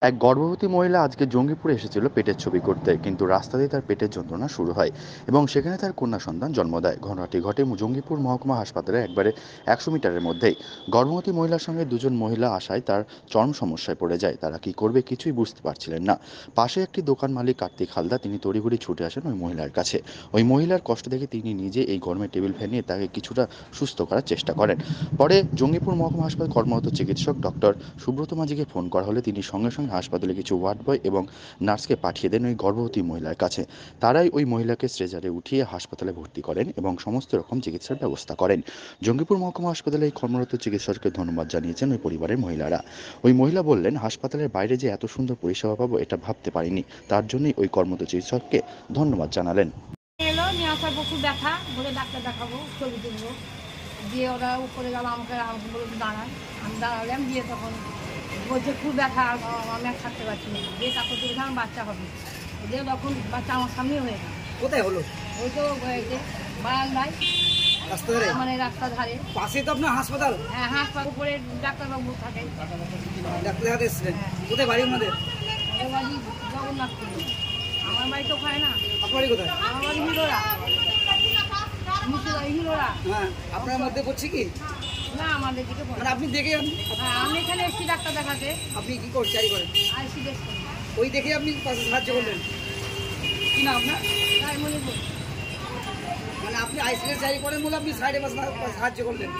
এক গর্ভবতী মহিলা আজকে জঙ্গিপুরে এসেছিল পেটের ছবি করতে, কিন্তু রাস্তা দিয়ে তার পেটের যন্ত্রণা শুরু হয় এবং সেখানে তার কন্যা সন্তান জন্ম দেয়। ঘটনাটি ঘটে জঙ্গিপুর মহকুমা হাসপাতালে একবারে 100 মিটারের মধ্যেই। গর্ভবতী মহিলার সঙ্গে দুজন মহিলা আসায় তার চরম সমস্যায় পড়ে যায়। তারা কি করবে কিছুই বুঝতে পারছিলেন না। পাশে একটি দোকান মালিক কার্তিক হালদার, তিনি তড়িঘড়ি ছুটে আসেন ওই মহিলার কাছে। ওই মহিলার কষ্ট দেখে তিনি নিজে এই গরমে টেবিল ফ্যান নিয়ে তাকে কিছুটা সুস্থ করার চেষ্টা করেন। পরে জঙ্গিপুর মহকুমা হাসপাতালে কর্মরত চিকিৎসক ডক্টর সুব্রত মাঝিকে ফোন করা হলে তিনি সঙ্গে সঙ্গে হাসপাতালে কিছু ওয়ার্ড বয় এবং নার্সকে পাঠিয়ে দেন ওই গর্ভবতী মহিলার কাছে। তারাই ওই মহিলাকে স্ট্রেচারে উঠিয়ে হাসপাতালে ভর্তি করেন এবং সমস্ত রকম চিকিৎসার ব্যবস্থা করেন। জঙ্গিপুর মহকুমা হাসপাতালে এই কর্মরত চিকিৎসককে ধন্যবাদ জানিয়েছেন ওই পরিবারের মহিলারা। ওই মহিলা বললেন, হাসপাতালের বাইরে যে এত সুন্দর পরিষেবা পাবো এটা ভাবতে পারিনি। তার জন্যই ওই কর্মরত চিকিৎসককে ধন্যবাদ জানালেন। এলো নিয়ে আসার পর খুব ব্যথা, বলে ডাক্তার দেখাবো, ছবি তুলবো। দিয়ে ওরা উপরে গেল, আমাকে আমাকে বলে দাঁড়ান। আমি দাঁড়ালাম, দিয়ে তখন বলছে খুব ব্যথা, আমি আর থাকতে পারছি না। দিয়ে তারপর দেখলাম আমার বাচ্চা হবে। দিয়ে তখন বাচ্চা আমার সামনেই হয়ে গেল। কোথায় হলো? ওই তো হয়েছে বারান্দায়, রাস্তা ধারে, মানে রাস্তার ধারে। পাশে তো আপনার হাসপাতাল? হ্যাঁ, হাসপাতাল উপরে ডাক্তারবাবু থাকে। ডাক্তার দেখাতে এসেছিলেন? হ্যাঁ। কোথায় বাড়ি আপনাদের? ওদের বাড়ি জগন্নাথপুর। আমার বাড়ি তো ওখানে না। আপনার বাড়ি কোথায়? আমার বাড়ি হিরোরা। হিরোরা। হ্যাঁ, আপনার মধ্যে করছে কি? না, আমাদের দিকে মানে আপনি দেখে হ্যাঁ, আমি এখানে এসছি ডাক্তার দেখাতে। আপনি কি চাই করেন? আইসি দেখছি। ওই দেখে আপনি পাশে সাহায্য করলেন? কি না আপনার? তাই মনে করি। মানে আপনি আইসিএস জারি করেন বলে আপনি সাইডে পাশে সাহায্য করলেন?